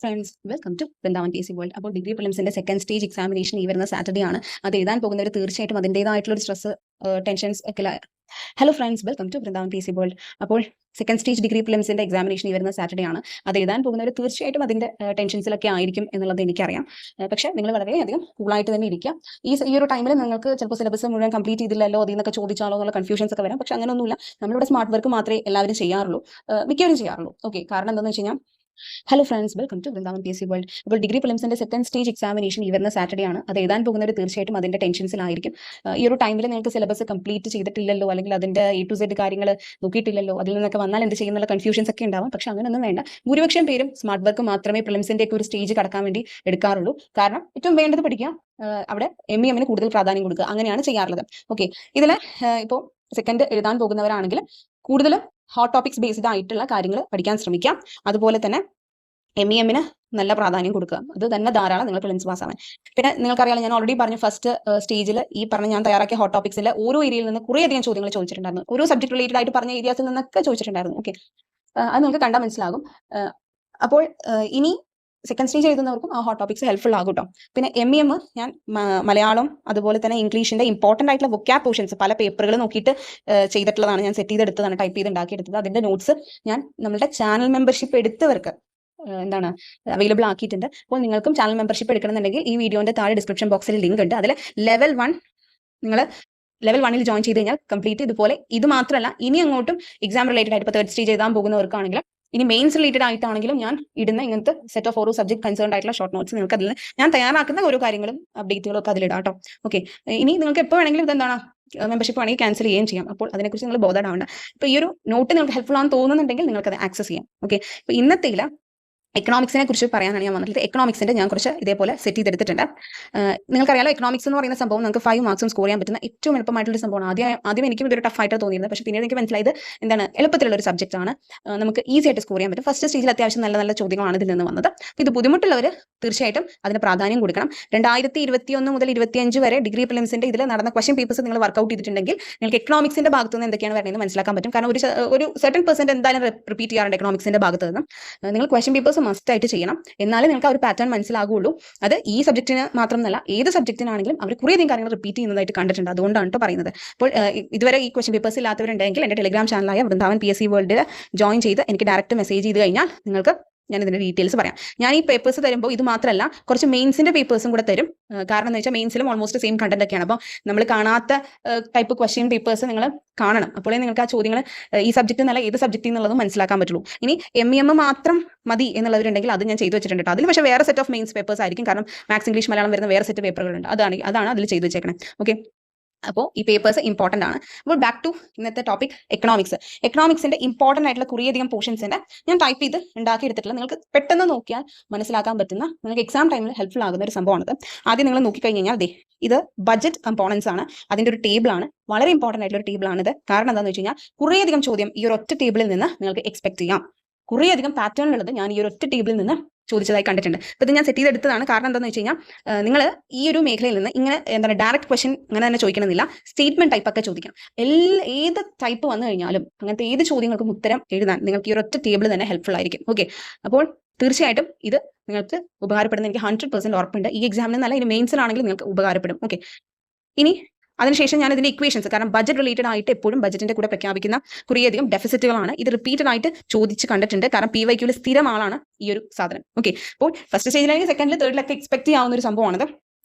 Friends, welcome to Vrindavan P S C world. അപ്പോൾ degree പ്രിലിംസിന്റെ second stage examination ഈ വരുന്ന സാറ്റർഡേ ആണ്. അത് എഴുതാൻ പോകുന്നവർ തീർച്ചയായിട്ടും അതിൻ്റെതായിട്ടുള്ള ഒരു സ്ട്രെസ്, ടെൻഷൻസ് ഒക്കെ. Hello friends, welcome to Vrindavan P S C world. അപ്പോൾ സെക്കൻഡ് സ്റ്റേജ് ഡിഗ്രി പ്രിലിംസിന്റെ എക്സാമിനേഷൻ ഈ വരുന്ന സാറ്റർഡേ ആണ്. അത് എഴുതാൻ പോകുന്നവർ തീർച്ചയായിട്ടും അതിന്റെ ടെൻഷൻസിലൊക്കെ ആയിരിക്കും എന്നുള്ളത് എനിക്കറിയാം. പക്ഷേ നിങ്ങൾ വളരെയധികം കൂളായിട്ട് തന്നെ ഇരിക്കുക. ഈ ഒരു ടൈമിൽ നിങ്ങൾക്ക് ചിലപ്പോൾ സിലബസ് മുഴുവൻ കംപ്ലീറ്റ് ചെയ്തില്ലല്ലോ, അതിൽ നിന്നൊക്കെ ചോദിച്ചാലോ എന്നുള്ള കൺഫ്യൂഷൻസ് ഒക്കെ വരാം. പക്ഷേ അങ്ങനെയൊന്നുമില്ല. നമ്മളിവിടെ സ്മാർട്ട് വർക്ക് മാത്രമേ എല്ലാവരും ചെയ്യാറുള്ളൂ, മിക്കവരും ചെയ്യാറുള്ളൂ. ഓക്കെ, കാരണം എന്താണെന്ന് വെച്ച് കഴിഞ്ഞാൽ, hello friends, welcome to Vrindavan P S C world. അപ്പോൾ ഡിഗ്രി പ്രിലിംസിന്റെ സെക്കൻഡ് സ്റ്റേജ് എക്സാമിനേഷൻ ഈ വരുന്ന സാറ്റർഡേ ആണ്. അത് എഴുതാൻ പോകുന്നവർ തീർച്ചയായിട്ടും അതിന്റെ ടെൻഷൻസിലായിരിക്കും. ഈ ഒരു ടൈമിൽ നിങ്ങൾക്ക് സിലബസ് കംപ്ലീറ്റ് ചെയ്തിട്ടില്ലല്ലോ, അല്ലെങ്കിൽ അതിന്റെ A to Z കാര്യങ്ങൾ നോക്കിയിട്ടില്ലല്ലോ, അതിൽ നിന്നൊക്കെ വന്നാൽ എന്ത് ചെയ്യുന്നുള്ള കൺഫ്യൂഷൻസ് ഒക്കെ ഉണ്ടാവും. പക്ഷെ അങ്ങനെയൊന്നും വേണ്ട. ഭൂരിപക്ഷം പേരും സ്മാർട്ട് വർക്ക് മാത്രമേ പ്രിലിംസിന്റെ ഒക്കെ ഒരു സ്റ്റേജ് കടക്കാൻ വേണ്ടി എടുക്കാറുള്ളൂ. കാരണം ഏറ്റവും വേണ്ടത് പഠിക്കുക, അവിടെ MEMന് കൂടുതൽ പ്രാധാന്യം കൊടുക്കുക, അങ്ങനെയാണ് ചെയ്യാറുള്ളത്. ഓക്കെ, ഇതിൽ ഇപ്പോൾ സെക്കൻഡ് എഴുതാൻ പോകുന്നവരാണെങ്കിൽ കൂടുതലും ഹോട്ട് ടോപ്പിക്സ് ബേസ്ഡ് ആയിട്ടുള്ള കാര്യങ്ങൾ പഠിക്കാൻ ശ്രമിക്കാം. അതുപോലെ തന്നെ MEMന് നല്ല പ്രാധാന്യം കൊടുക്കുക. അത് തന്നെ ധാരാളം നിങ്ങൾ പ്രിലിംസ് പാസ്സാവാൻ. പിന്നെ നിങ്ങൾക്കറിയാലോ, ഞാൻ ഓൾറെഡി പറഞ്ഞു, ഫസ്റ്റ് സ്റ്റേജിൽ ഈ പറഞ്ഞ ഞാൻ തയ്യാറാക്കിയ ഹോട്ട് ടോപ്പിക്സിൽ ഓരോ ഏരിയയിൽ നിന്ന് കുറേയധികം ചോദ്യങ്ങൾ ചോദിച്ചിട്ടുണ്ടായിരുന്നു. ഓരോ സബ്ജക്ട് റിലേറ്റഡ് ആയിട്ട് പറഞ്ഞ ഏരിയാസിൽ നിന്നൊക്കെ ചോദിച്ചിട്ടുണ്ടായിരുന്നു. ഓക്കെ, അത് നിങ്ങൾക്ക് കണ്ടാൽ മനസ്സിലാകും. അപ്പോൾ ഇനി സെക്കൻഡ് സ്റ്റേജ് എഴുതുന്നവർക്കും ആ ഹോട്ട് ടോപ്പിക്സ് ഹെൽപ്ഫുൾ ആകും കേട്ടോ. പിന്നെ MEM ഞാൻ മലയാളം അതുപോലെ തന്നെ ഇംഗ്ലീഷിന്റെ ഇമ്പോർട്ടൻ്റ് ആയിട്ടുള്ള വൊക്കാബ് പോർഷൻസ് പല പേപ്പറുകൾ നോക്കിയിട്ട് ചെയ്തിട്ടുള്ളതാണ്. ഞാൻ സെറ്റ് ചെയ്തെടുത്തതാണ്, ടൈപ്പ് ചെയ്ത് ഉണ്ടാക്കിയെടുത്തത്. അതിന്റെ നോട്ട്സ് ഞാൻ നമ്മുടെ ചാനൽ മെമ്പർഷിപ്പ് എടുത്തവർക്ക് അവൈലബിൾ ആക്കിയിട്ടുണ്ട്. അപ്പോൾ നിങ്ങൾക്കും ചാനൽ മെമ്പർഷിപ്പ് എടുക്കണമെന്നുണ്ടെങ്കിൽ ഈ വീഡിയോന്റെ താഴെ ഡിസ്ക്രിപ്ഷൻ ബോക്സിൽ ലിങ്ക് ഉണ്ട്. അതിൽ ലെവൽ 1 നിങ്ങൾ ലെവൽ 1 ജോയിൻ ചെയ്ത് കഴിഞ്ഞാൽ കംപ്ലീറ്റ് ഇതുപോലെ. ഇത് മാത്രമല്ല, ഇനി അങ്ങോട്ടും എക്സാം റിലേറ്റഡ് ആയിട്ട് ഇപ്പോൾ തേർഡ് സ്റ്റേജ് എഴുതാൻ പോകുന്നവർക്കാണെങ്കിലും ഇനി മെയിൻസ് റിലേറ്റഡ് ആയിട്ടാണെങ്കിലും ഞാൻ ഇടുന്ന ഇങ്ങനത്തെ സെറ്റ് ഓഫ് ഓരോ സബ്ജക്ട് കൺസേൺ ആയിട്ടുള്ള ഷോർട്ട് നോട്ട്സ് നിങ്ങൾക്ക് അതിൽ ഞാൻ തയ്യാറാക്കുന്ന ഓരോ കാര്യങ്ങളും അപ്ഡേറ്റുകളും ഒക്കെ അതിലിടാം കേട്ടോ. ഓക്കെ, ഇനി നിങ്ങൾക്ക് എപ്പോൾ വേണമെങ്കിലും ഇതെന്താണ് മെമ്പർഷിപ്പ് വേണമെങ്കിൽ ക്യാൻസൽ ചെയ്യുകയും ചെയ്യാം. അപ്പോൾ അതിനെക്കുറിച്ച് നിങ്ങൾ ബോധേഡാവണ്ട. ഇപ്പോൾ ഈ ഒരു നോട്ട് നിങ്ങൾക്ക് ഹെൽപ്ഫുൾ ആണെന്ന് തോന്നുന്നുണ്ടെങ്കിൽ നിങ്ങൾക്ക് അത് ആക്സസ് ചെയ്യാം. ഓക്കെ, ഇപ്പോൾ ഇന്നത്തെ എക്കണോമിക്സിനെ കുറിച്ച് പറയാനാണ് ഞാൻ വന്നിട്ടുള്ളത്. എക്കണോമിക്സിന്റെ ഞാൻ കുറച്ച് ഇതേപോലെ സെറ്റ് ചെയ്തെടുത്തിട്ടുണ്ട്. നിങ്ങൾക്കറിയാലോ, എക്കണോമിക്സ് എന്ന് പറയുന്ന സംഭവം നമുക്ക് 5 മാർക്സും സ്കോർ ചെയ്യാൻ പറ്റുന്ന ഏറ്റവും എളുപ്പമായിട്ടുള്ള സംഭവമാണ്. ആദ്യം എനിക്കും ഇതൊരു ടഫ് ആയിട്ട് തോന്നിയിരുന്നത്. പക്ഷേ പിന്നീട് എനിക്ക് മനസ്സിലായത് എന്താണ് എളുപ്പത്തിലുള്ള ഒരു സബ്ജക്റ്റ് ആണ്, നമുക്ക് ഈസി ആയിട്ട് സ്കോർ ചെയ്യാൻ പറ്റും. ഫസ്റ്റ് സ്റ്റേജിൽ അത്യാവശ്യം നല്ല നല്ല ചോദ്യങ്ങളാണ് ഇതിൽ നിന്ന് വന്നത്. ഇത് ബുദ്ധിമുട്ടുള്ളവർ തീർച്ചയായിട്ടും അതിന് പ്രാധാന്യം കൊടുക്കണം. 2021 മുതൽ 25 വരെ ഡിഗ്രി പ്രിലിംസിന്റെ ഇതിൽ നടന്ന ക്വസ്റ്റ്യൻ പേപ്പേഴ്സ് നിങ്ങൾ വർക്ക്ഔട്ട് ചെയ്തിട്ടുണ്ടെങ്കിൽ നിങ്ങൾക്ക് എക്കണോമിക്സിന്റെ ഭാഗത്ത് നിന്ന് എന്തൊക്കെയാണ് വരുന്നത് മനസ്സിലാക്കാൻ പറ്റും. കാരണം ഒരു സർട്ടൻ % എന്തായാലും റിപ്പീറ്റ് ചെയ്യാറുണ്ട് എക്കണോമിക്സിന്റെ ഭാഗത്ത് നിന്ന്. നിങ്ങൾ ക്വസ്റ്റ്യൻ പേപ്പേഴ്സ് മസ്റ്റ് ആയിട്ട് ചെയ്യണം. എന്നാലേ നിങ്ങൾക്ക് ആ ഒരു പാറ്റേൺ മനസ്സിലാകുള്ളൂ. അത് ഈ സബ്ജക്റ്റിന് മാത്രമല്ല, ഏത് സബ്ജക്റ്റിനാണെങ്കിലും അവർ കുറേയധികം കാര്യങ്ങൾ റിപ്പീറ്റ് ചെയ്യുന്നതായിട്ട് കണ്ടിട്ടുണ്ട്. അതുകൊണ്ടാണ് കേട്ടോ പറയുന്നത്. അപ്പോൾ ഇതുവരെ ഈ ക്വസ്റ്റ്യൻ പേപ്പേഴ്സ് ഇല്ലാത്തവരുണ്ടെങ്കിൽ എൻ്റെ ടെലിഗ്രാം ചാനലായ വൃന്ദാവൻ PSC വേൾഡിൽ ജോയിൻ ചെയ്ത് എനിക്ക് ഡയറക്റ്റ് മെസ്സേജ് ചെയ്ത് കഴിഞ്ഞാൽ നിങ്ങൾക്ക് ഞാൻ ഇതിന്റെ ഡീറ്റെയിൽസ് പറയാം. ഞാൻ ഈ പേപ്പേഴ്സ് തരുമ്പോൾ ഇത് മാത്രമല്ല, കുറച്ച് മെയിൻസിന്റെ പേപ്പേഴ്സും കൂടെ തരും. കാരണം എന്ന് വെച്ചാൽ മെയിൻസിലും ഓൾമോസ്റ്റ് സെയിം കണ്ടന്റ് ഒക്കെയാണ്. അപ്പോൾ നമ്മൾ കാണാത്ത ടൈപ്പ് ക്വസ്റ്റ്യൻ പേപ്പേഴ്സ് നിങ്ങൾ കാണണം. അപ്പോഴേ നിങ്ങൾക്ക് ആ ചോദ്യങ്ങൾ ഈ സബ്ജക്റ്റ് എന്നല്ല ഏത് സബ്ജക്റ്റ് എന്നുള്ളത് മനസ്സിലാക്കാൻ പറ്റുള്ളൂ. ഇനി MEM മാത്രം മതി എന്നുള്ളവരുണ്ടെങ്കിൽ അത് ഞാൻ ചെയ്തു വെച്ചിട്ടുണ്ട്. അതിൽ പക്ഷേ വേറെ സെറ്റ് ഓഫ് മെയിൻസ് പേപ്പേഴ്സ് ആയിരിക്കും. കാരണം മാത്സ്, ഇംഗ്ലീഷ്, മലയാളം വരുന്ന വേറെ സെറ്റ് പേപ്പറുകളുണ്ട്. അതാണ് അതിൽ ചെയ്തു വെച്ചേക്കണം. ഓക്കെ, അപ്പോൾ ഈ പേപ്പേഴ്സ് ഇമ്പോർട്ടൻ്റ് ആണ്. അപ്പോൾ ബാക്ക് ടു ഇന്നത്തെ ടോപ്പിക് എക്കണോമിക്സ്. എക്കണോമിക്സിന്റെ ഇമ്പോർട്ടൻ്റ് ആയിട്ടുള്ള കുറേയധികം പോർഷൻസിന്റെ ഞാൻ ടൈപ്പ് ചെയ്ത് ഉണ്ടാക്കിയെടുത്തിട്ടുള്ള നിങ്ങൾക്ക് പെട്ടെന്ന് നോക്കിയാൽ മനസ്സിലാക്കാൻ പറ്റുന്ന, നിങ്ങൾക്ക് എക്സാം ടൈമിൽ ഹെൽപ്ഫുൾ ആകുന്ന ഒരു സംഭവമാണിത്. ആദ്യം നിങ്ങൾ നോക്കിക്കഴിഞ്ഞാൽ ഇത് ബഡ്ജറ്റ് കമ്പോണൻസ് ആണ്. അതിൻ്റെ ഒരു ടേബിൾ ആണ്. വളരെ ഇമ്പോർട്ടൻ്റ് ആയിട്ടുള്ള ഒരു ടേബിൾ ആണിത്. കാരണം എന്താണെന്ന് വെച്ച് കഴിഞ്ഞാൽ കുറേയധികം ചോദ്യം ഈ ഒരു ഒറ്റ ടേബിളിൽ നിന്ന് നിങ്ങൾക്ക് എക്സ്പെക്ട് ചെയ്യാം. കുറേയധികം പാറ്റേൺ ഉള്ളത് ഞാൻ ഈ ഒരു ഒറ്റ ടേബിളിൽ നിന്ന് ചോദിച്ചതായി കണ്ടിട്ടുണ്ട്. അപ്പോൾ ഇത് ഞാൻ സെറ്റ് ചെയ്തെടുത്തതാണ്. കാരണം എന്താണെന്ന് വെച്ച് കഴിഞ്ഞാൽ, നിങ്ങൾ ഈ ഒരു മേഖലയിൽ നിന്ന് ഇങ്ങനെ ഡയറക്റ്റ് ക്വസ്റ്റ്യൻ അങ്ങനെ തന്നെ ചോദിക്കണമെന്നില്ല, സ്റ്റേറ്റ്മെന്റ് ടൈപ്പ് ഒക്കെ ചോദിക്കാം. ഏത് ടൈപ്പ് വന്നു കഴിഞ്ഞാലും അങ്ങനത്തെ ഏത് ചോദ്യങ്ങൾക്കും ഉത്തരം എഴുതാൻ നിങ്ങൾക്ക് ഈ ഒരൊറ്റ ടേബിൾ തന്നെ ഹെൽപ്ഫുൾ ആയിരിക്കും. ഓക്കെ, അപ്പോൾ തീർച്ചയായിട്ടും ഇത് നിങ്ങൾക്ക് ഉപകാരപ്പെടുന്ന എനിക്ക് 100% ഉറപ്പുണ്ട്. ഈ എക്സാമിന് നല്ല ഇനി മെയിൻസിലാണെങ്കിൽ നിങ്ങൾക്ക് ഉപകാരപ്പെടും. ഓക്കെ, ഇനി അതിനുശേഷം ഞാൻ ഇതിന്റെ ഇക്വേഷൻസ്, കാരണം ബഡ്ജറ്റ് റിലേറ്റഡ് ആയിട്ട് എപ്പോഴും ബഡ്ജറ്റിന്റെ കൂടെ പ്രഖ്യാപിക്കുന്ന കുറേയധികം ഡെഫിസിറ്റുകളാണ്. ഇത് റിപ്പീറ്റഡ് ആയിട്ട് ചോദിച്ച് കണ്ടിട്ടുണ്ട്. കാരണം PYQൽ സ്ഥിരം ആളാണ് ഈ ഒരു സാധനം. ഓക്കെ, അപ്പോൾ ഫസ്റ്റ് സ്റ്റേജിലേക്ക് സെക്കൻഡിൽ തേർഡിലൊക്കെ എക്സ്പെക്ട് ചെയ്യാവുന്ന ഒരു സംഭവമാണിത്.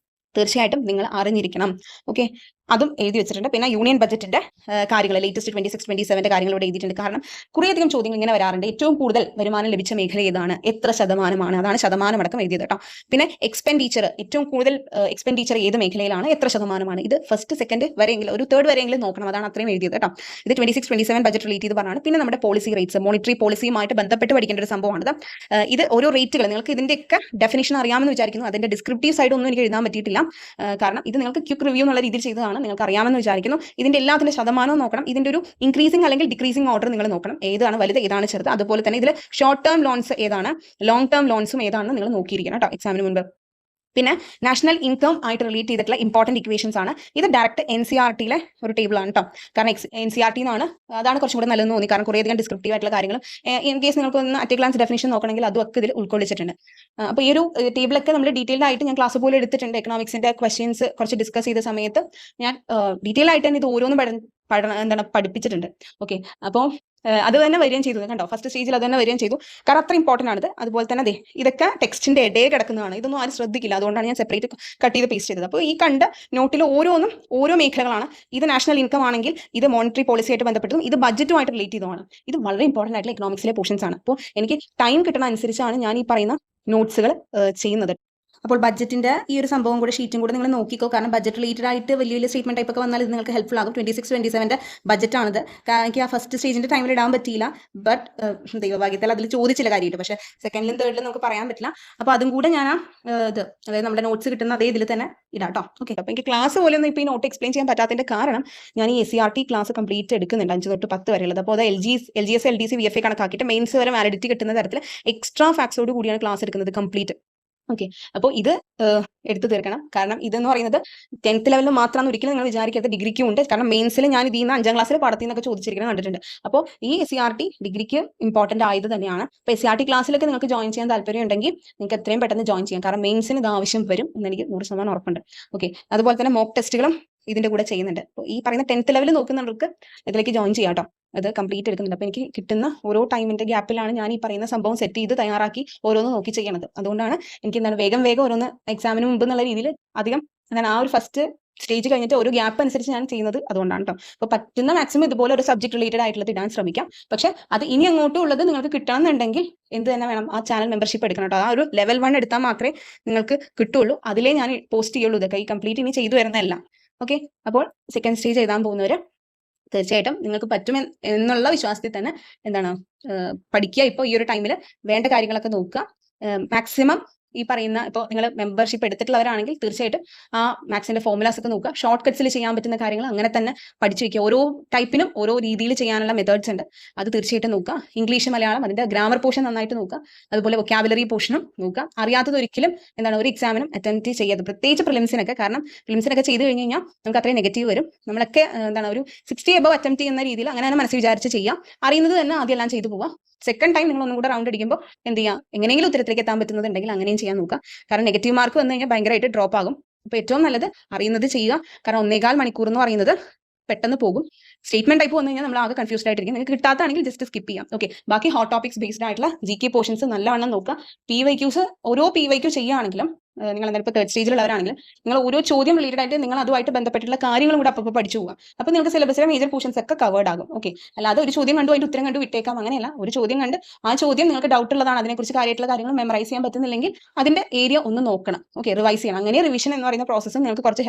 തീർച്ചയായിട്ടും നിങ്ങൾ അറിഞ്ഞിരിക്കണം. ഓക്കെ, അതും എഴുതി വെച്ചിട്ടുണ്ട്. പിന്നെ യൂണിയൻ ബഡ്ജറ്റിന്റെ കാര്യങ്ങൾ, ലേറ്റസ്റ്റ് 26-27 കാര്യങ്ങൾ ഇവിടെ എഴുതിയിട്ടുണ്ട്. കാരണം കുറേയധികം ചോദ്യങ്ങൾ ഇങ്ങനെ വരാറുണ്ട്. ഏറ്റവും കൂടുതൽ വരുമാനം ലഭിച്ച മേഖല ഏതാണ്, എത്ര ശതമാനമാണ്, അതാണ് ശതമാനം അടക്കം എഴുതിയത് കേട്ടോ. പിന്നെ എക്സ്പെൻഡിച്ചർ, ഏറ്റവും കൂടുതൽ എക്സ്പെൻഡിച്ചർ ഏത് മേഖലയിലാണ്, എത്ര ശതമാനമാണ്. ഇത് ഫസ്റ്റ് സെക്കൻഡ് വരെയെങ്കിലും, ഒരു തേർഡ് വരെയെങ്കിലും നോക്കണം. അതാണ് അത്രയും എഴുതിയത് കേട്ടോ. ഇത് 26-27 ബഡ്ജറ്റ് റിലേറ്റ് ചെയ്ത് പറഞ്ഞാണ്. പിന്നെ നമ്മുടെ പോളിസി റേറ്റ്സ്, മോണിറ്ററി പോളിസിയുമായിട്ട് ബന്ധപ്പെട്ട് പഠിക്കേണ്ട ഒരു സംഭവമാണിത്. ഇത് ഓരോ റേറ്റുകൾ നിങ്ങൾക്ക് ഇതിന്റെയൊക്കെ ഡെഫിനിഷൻ അറിയാമെന്ന് വിചാരിക്കുന്നു. അതിന്റെ ഡിസ്ക്രിപ്റ്റീവ് സൈഡ് ഒന്നും എനിക്ക് എഴുതാൻ പറ്റിയിട്ടില്ല. കാരണം ഇത് നിങ്ങൾക്ക് ക്വിക്ക് റിവ്യൂ എന്നുള്ള രീതിയിൽ ചെയ്തതാണ്. നിങ്ങൾക്ക് അറിയാമെന്ന് വിചാരിക്കുന്നു. ഇതിന്റെ എല്ലാത്തിന്റെ ശതമാനവും നോക്കണം. ഇതിന്റെ ഒരു ഇൻക്രീസിംഗ് അല്ലെങ്കിൽ ഡിക്രീസിംഗ് ഓർഡർ നിങ്ങൾ നോക്കണം. ഏതാണ് വലുത്, ഏതാണ് ചെറുത്. അതുപോലെ തന്നെ ഇതിൽ ഷോർട്ട് ടേം ലോൺസ് ഏതാണ്, ലോങ് ടേം ലോൺസും ഏതാണെന്ന് നിങ്ങൾ നോക്കിയിരിക്കണം കേട്ടോ എക്സാമിന് മുൻപ്. പിന്നെ നാഷണൽ ഇൻകം ആയിട്ട് റിലേറ്റ് ചെയ്തിട്ടുള്ള ഇമ്പോർട്ടന്റ് ഇക്വേഷൻസ് ആണ്. ഇത് ഡയറക്റ്റ് NCERT-യിലെ ഒരു ടേബിൾ ആണ് കേട്ടോ. കാരണം NCERT എന്നാണ്, അതാണ് കുറച്ചും കൂടെ നല്ലതെന്ന് തോന്നി. കാരണം കുറേയധികം ഡിസ്ക്രിപ്റ്റീവ് ആയിട്ടുള്ള കാര്യങ്ങളും ഇൻ കേസ് നിങ്ങൾക്ക് ഒന്ന് അറ്റ് ഗ്ലാൻസ് ഡെഫിനിഷൻ നോക്കണമെങ്കിൽ അതൊക്കെ ഇതിൽ ഉൾക്കൊള്ളിച്ചിട്ടുണ്ട്. അപ്പോൾ ഈ ഒരു ടേബിളൊക്കെ നമ്മൾ ഡീറ്റെയിൽഡ് ആയിട്ട് ഞാൻ ക്ലാസ് പോലെ എടുത്തിട്ടുണ്ട്. എക്കണോമിക്സിന്റെ ക്വസ്റ്റ്യൻസ് കുറച്ച് ഡിസ്കസ് ചെയ്ത സമയത്ത് ഞാൻ ഡീറ്റെയിൽ ആയിട്ട് തന്നെ ഇത് ഓരോന്നും പഠിപ്പിച്ചിട്ടുണ്ട്. ഓക്കെ, അപ്പോൾ അത് തന്നെ വരികയും ചെയ്തു കണ്ടോ. ഫസ്റ്റ് സ്റ്റേജിൽ അത് തന്നെ വരികയും ചെയ്തു. കാരണം അത്ര ഇമ്പോർട്ടൻ്റ് ആണിത്. അതുപോലെ തന്നെ അതെ, ഇതൊക്കെ ടെക്സ്റ്റിന്റെ ഇടയിൽ കിടക്കുന്നതാണ്. ഇതൊന്നും ആരും ശ്രദ്ധിക്കില്ല. അതുകൊണ്ടാണ് ഞാൻ സെപ്പറേറ്റ് കട്ട് ചെയ്ത് പേസ്റ്റ് ചെയ്തത്. അപ്പോൾ ഈ കണ്ട നോട്ടിൽ ഓരോന്നും ഓരോ മേഖലകളാണ്. ഇത് നാഷണൽ ഇൻകം ആണെങ്കിൽ ഇത് മോണിറ്ററി പോളിസി ആയിട്ട് ബന്ധപ്പെട്ടതും ഇത് ബഡ്ജറ്റുമായിട്ട് റിലേറ്റ് ചെയ്തതാണ്. ഇത് വളരെ ഇമ്പോർട്ടൻ്റ് ആയിട്ടുള്ള എക്കണോമിക്സിലെ പോർഷൻസ് ആണ്. അപ്പോൾ എനിക്ക് ടൈം കിട്ടുന്ന അനുസരിച്ചാണ് ഞാൻ ഈ പറയുന്ന നോട്ട്സുകൾ ചെയ്യുന്നത്. അപ്പോൾ ബഡ്ജറ്റിന്റെ ഈ ഒരു സംഭവം കൂടെ ഷീറ്റും കൂടെ നിങ്ങൾ നോക്കിക്കോ. കാരണം ബഡ്ജറ്റ് റിലേറ്റഡ് ആയിട്ട് വലിയ വലിയ സ്റ്റേറ്റ്മെന്റ് ടൈപ്പ് ഒക്കെ വന്നാൽ ഇത് നിങ്ങൾക്ക് ഹെൽപ്ഫുൾ ആകും. 26-27 ബഡ്ജറ്റാണിത്. എനിക്ക് ആ ഫസ്റ്റ് സ്റ്റേജിന്റെ ടൈമിൽ ഇടാൻ പറ്റിയില്ല. ബട്ട് ദൈവഭാഗ്യത്തിൽ അതിൽ ചോദിച്ചില്ല കാര്യമായിട്ട്. പക്ഷേ സെക്കൻഡിലും തേർഡിലും നമുക്ക് പറയാൻ പറ്റില്ല. അപ്പോൾ അതും കൂടെ ഞാൻ ഇത് അതായത് നമ്മുടെ നോട്ട്സ് കിട്ടുന്ന അതേ ഇതിൽ തന്നെ ഇടാം കേട്ടോ. ഓക്കെ, അപ്പോൾ എനിക്ക് ക്ലാസ് പോലെ ഒന്നും ഇപ്പോൾ ഈ നോട്ട് എക്സ്പ്ലെയിൻ ചെയ്യാൻ പറ്റാത്തതിന്റെ കാരണം ഞാൻ ഈ SCERT ക്ലാസ് കംപ്ലീറ്റ് എടുക്കുന്നുണ്ട് 5 തൊട്ട് 10 വരെയുള്ളത്. അപ്പോൾ അത് LGS LDC VFA കണക്കാക്കിയിട്ട് മെയിൻസ് വരെ വാലിഡിറ്റി കിട്ടുന്ന തരത്തിൽ എക്സ്ട്രാ ഫാക്ട്സോട് കൂടിയാണ് ക്ലാസ് എടുക്കുന്നത് കംപ്ലീറ്റ്. ഓക്കെ, അപ്പോൾ ഇത് എടുത്തു തീർക്കണം. കാരണം ഇതെന്ന് പറയുന്നത് 10th ലെവലിൽ മാത്രമാണ്, ഒരിക്കലും നിങ്ങൾ വിചാരിക്കരുത് ഡിഗ്രിക്കും ഉണ്ട്. കാരണം മെയിൻസിൽ ഞാൻ ഇതിൽ നിന്ന് 5ാം ക്ലാസ്സിൽ പാടത്തിൽ നിന്നൊക്കെ ചോദിച്ചിരിക്കുന്നത് കണ്ടിട്ടുണ്ട്. അപ്പോൾ ഈ SCERT ഡിഗ്രിക്ക് ഇമ്പോർട്ടൻ്റ് ആയത് തന്നെയാണ്. അപ്പോൾ SCERT ക്ലാസ്സിലൊക്കെ നിങ്ങൾക്ക് ജോയിൻ ചെയ്യാൻ താല്പര്യം ഉണ്ടെങ്കിൽ നിങ്ങൾക്ക് എത്രയും പെട്ടെന്ന് ജോയിൻ ചെയ്യാം. കാരണം മെയിൻസിന് ഇത് ആവശ്യം വരും എന്നെനിക്ക് 100% ഉറപ്പുണ്ട്. ഓക്കെ, അതുപോലെ തന്നെ മോക്ക് ടെസ്റ്റുകളും ഇതിന്റെ കൂടെ ചെയ്യുന്നുണ്ട്. അപ്പോൾ ഈ പറയുന്ന 10th ലെവൽ നോക്കുന്നവർക്ക് ഇതിലേക്ക് ജോയിൻ ചെയ്യാം കേട്ടോ. അത് കംപ്ലീറ്റ് എടുക്കുന്നുണ്ട്. അപ്പോൾ എനിക്ക് കിട്ടുന്ന ഓരോ ടൈമിന്റെ ഗ്യാപ്പിലാണ് ഞാൻ ഈ പറയുന്ന സംഭവം സെറ്റ് ചെയ്ത് തയ്യാറാക്കി ഓരോന്ന് നോക്കി ചെയ്യണത്. അതുകൊണ്ടാണ് എനിക്ക് വേഗം ഓരോന്ന് എക്സാമിന് മുമ്പ് എന്നുള്ള രീതിയിൽ അധികം ആ ഒരു ഫസ്റ്റ് സ്റ്റേജ് കഴിഞ്ഞിട്ട് ഒരു ഗ്യാപ്പ് അനുസരിച്ച് ഞാൻ ചെയ്യുന്നത് അതുകൊണ്ടാണ് കേട്ടോ. അപ്പോൾ പറ്റുന്ന മാക്സിമം ഇതുപോലെ ഒരു സബ്ജക്ട് റിലേറ്റഡ് ആയിട്ടുള്ളത് ഇടാൻ ശ്രമിക്കാം. പക്ഷെ അത് ഇനി അങ്ങോട്ടും ഉള്ളത് നിങ്ങൾക്ക് കിട്ടണമെന്നുണ്ടെങ്കിൽ എന്ത് തന്നെ വേണം, ആ ചാനൽ മെമ്പർഷിപ്പ് എടുക്കണം കേട്ടോ. ആ ഒരു ലെവൽ 1 എടുത്താൽ മാത്രമേ നിങ്ങൾക്ക് കിട്ടുള്ളൂ. അതിലേ ഞാൻ പോസ്റ്റ് ചെയ്യുള്ളൂ. ഇതൊക്കെ ഈ കംപ്ലീറ്റ് ഇനി ചെയ്തു വരുന്നതല്ല. ഓക്കെ, അപ്പോൾ സെക്കൻഡ് സ്റ്റേജ് എഴുതാൻ പോകുന്നവർ തീർച്ചയായിട്ടും നിങ്ങൾക്ക് പറ്റും എന്നുള്ള വിശ്വാസത്തിൽ തന്നെ പഠിക്കുക. ഇപ്പോൾ ഈ ഒരു ടൈമിൽ വേണ്ട കാര്യങ്ങളൊക്കെ നോക്കുക. മാക്സിമം ഈ പറയുന്ന ഇപ്പോൾ നിങ്ങൾ മെമ്പർഷിപ്പ് എടുത്തിട്ടുള്ളവരാണെങ്കിൽ തീർച്ചയായിട്ടും ആ മാത്സിന്റെ ഫോർമുലാസ് ഒക്കെ നോക്കുക. ഷോർട്ട് കട്ട്സിൽ ചെയ്യാൻ പറ്റുന്ന കാര്യങ്ങൾ അങ്ങനെ തന്നെ പഠിച്ചു വയ്ക്കുക. ഓരോ ടൈപ്പിനും ഓരോ രീതിയിൽ ചെയ്യാനുള്ള മെത്തേഡ്സ് ഉണ്ട്. അത് തീർച്ചയായിട്ടും നോക്കുക. ഇംഗ്ലീഷ്, മലയാളം അതിന്റെ ഗ്രാമർ പോർഷൻ നന്നായിട്ട് നോക്കുക. അതുപോലെ വൊക്കാബുലറി പോർഷനും നോക്കുക. അറിയാത്തത് ഒരിക്കലും ഒരു എക്സാമിനും അറ്റംപ്റ്റ് ചെയ്യരുത്, പ്രത്യേകിച്ച് പ്രിലിംസിനൊക്കെ. കാരണം പ്രിലിംസിനൊക്കെ ചെയ്ത് കഴിഞ്ഞ് കഴിഞ്ഞാൽ നമുക്ക് അത്രയും നെഗറ്റീവ് വരും. നമ്മളൊക്കെ ഒരു 60 above അറ്റംപ്റ്റ് ചെയ്യുന്ന രീതിയിൽ അങ്ങനെ മനസ്സിൽ വിചാരിച്ച് ചെയ്യാം. അറിയുന്നത് തന്നെ ആദ്യം എല്ലാം ചെയ്തു പോവാം. സെക്കൻഡ് ടൈം നിങ്ങൾ ഒന്നും കൂടെ റൗണ്ട് അടിക്കുമ്പോൾ എന്ത് ചെയ്യുക, എങ്ങനെയെങ്കിലും ഉത്തരത്തിലേക്ക് എത്താൻ പറ്റുന്നുണ്ടെങ്കിൽ അങ്ങനെയും ചെയ്യാൻ നോക്കുക. കാരണം നെഗറ്റീവ് മാർക്ക് വന്നു കഴിഞ്ഞാൽ ഭയങ്കരമായിട്ട് ഡ്രോപ്പ് ആകും. അപ്പോൾ ഏറ്റവും നല്ലത് അറിയുന്നത് ചെയ്യുക. കാരണം 1.25 മണിക്കൂർ എന്ന് പറയുന്നത് പെട്ടെന്ന് പോകും. സ്റ്റേറ്റ്മെന്റ് ടൈപ്പ് വന്നു കഴിഞ്ഞാൽ നമ്മൾ ആകെ കൺഫ്യൂസ്ഡ് ആയിട്ടിരിക്കും. നിങ്ങൾക്ക് കിട്ടാത്താണെങ്കിൽ ജസ്റ്റ് സ്കിപ്പ് ചെയ്യാം. ഓക്കെ, ബാക്കി ഹോട്ട് ടോപ്പിക്സ് ബേസ്ഡ് ആയിട്ടുള്ള GK പോർഷൻസ് നല്ലവണ്ണം നോക്കുക. PYQs ഓരോ PYQ ചെയ്യുകയാണെങ്കിലും നിങ്ങൾ എന്തായാലും ഇപ്പോൾ 3rd സ്റ്റേജിലുള്ളവരാണെങ്കിൽ നിങ്ങൾ ഓരോ ചോദ്യം റിലേറ്റഡ് ആയിട്ട് നിങ്ങൾ അതുമായിട്ട് ബന്ധപ്പെട്ടുള്ള കാര്യങ്ങളും കൂടെ അപ്പോൾ പഠിച്ചു പോകാം. അപ്പോൾ നിങ്ങൾക്ക് സിലബസിലെ മേജർ പോർഷൻസ് ഒക്കെ കവേർഡ് ആകും. ഓക്കെ, അല്ലാതെ ഒരു ചോദ്യം കണ്ടു അതിന്റെ ഉത്തരം കണ്ടു വിട്ടേക്കാം, അങ്ങനെയല്ല. ഒരു ചോദ്യം കണ്ട് ആ ചോദ്യം നിങ്ങൾക്ക് ഡൗട്ട് ഉള്ളതാണ്, അതിനെക്കുറിച്ച് കാര്യമായിട്ടുള്ള കാര്യങ്ങൾ മെമ്മറൈസ് ചെയ്യാൻ പറ്റുന്നില്ലെങ്കിൽ അതിന്റെ ഏരിയ ഒന്ന് നോക്കണം. ഓക്കെ, റിവൈസ് ചെയ്യണം. അങ്ങനെ റിവിഷൻ എന്ന് പറയുന്ന പ്രോസസ്സ് നിങ്ങൾക്ക് കുറച്ച്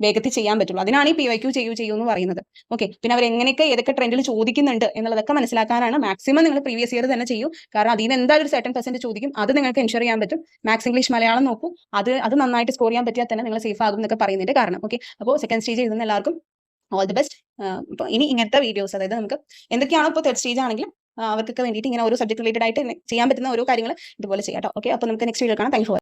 വേഗത്തിൽ ചെയ്യാൻ പറ്റുള്ളൂ. അതിനാണ് ഈ PYQ ചെയ്യൂ എന്ന് പറയുന്നത്. ഓക്കെ, പിന്നെ അവർ എങ്ങനെയൊക്കെ ഏതൊക്കെ ട്രെൻഡിൽ ചോദിക്കുന്നുണ്ട് എന്നുള്ളതൊക്കെ മനസ്സിലാക്കാനാണ് മാക്സിമം നിങ്ങൾ പ്രീവിയസ് ഇയർ തന്നെ ചെയ്യൂ. കാരണം അതിന് എന്തായാലും ഒരു സർട്ടൻ % ചോദിക്കും. അത് നിങ്ങൾക്ക് എൻഷുർ ചെയ്യാൻ പറ്റും. മാത്സ്, ഇംഗ്ലീഷ്, മലയാളം നോക്കൂ. അത് നന്നായിട്ട് സ്കോർ ചെയ്യാൻ പറ്റിയാൽ തന്നെ നിങ്ങൾ സേഫ് ആകും എന്നൊക്കെ പറയുന്നതിന്റെ കാരണം. ഓക്കെ, അപ്പോൾ സെക്കൻഡ് സ്റ്റേജ് എഴുതുന്ന എല്ലാവർക്കും ഓൾ ദി ബെസ്റ്റ്. അപ്പോൾ ഇനി ഇങ്ങനത്തെ വീഡിയോസ്, അതായത് നമുക്ക് എന്തൊക്കെയാണോ ഇപ്പോൾ 3rd സ്റ്റേജ് ആണെങ്കിലും അവർക്കൊക്കെ വേണ്ടിയിട്ട് ഇങ്ങനെ ഓരോ സബ്ജക്ട് റിലേറ്റഡ് ആയിട്ട് ചെയ്യാൻ പറ്റുന്ന ഓരോ കാര്യങ്ങൾ ഇതുപോലെ ചെയ്യാം കേട്ടോ. ഓക്കെ, അപ്പോൾ നമുക്ക് നെക്സ്റ്റ് വീഡിയോ കാണാം. Thank you.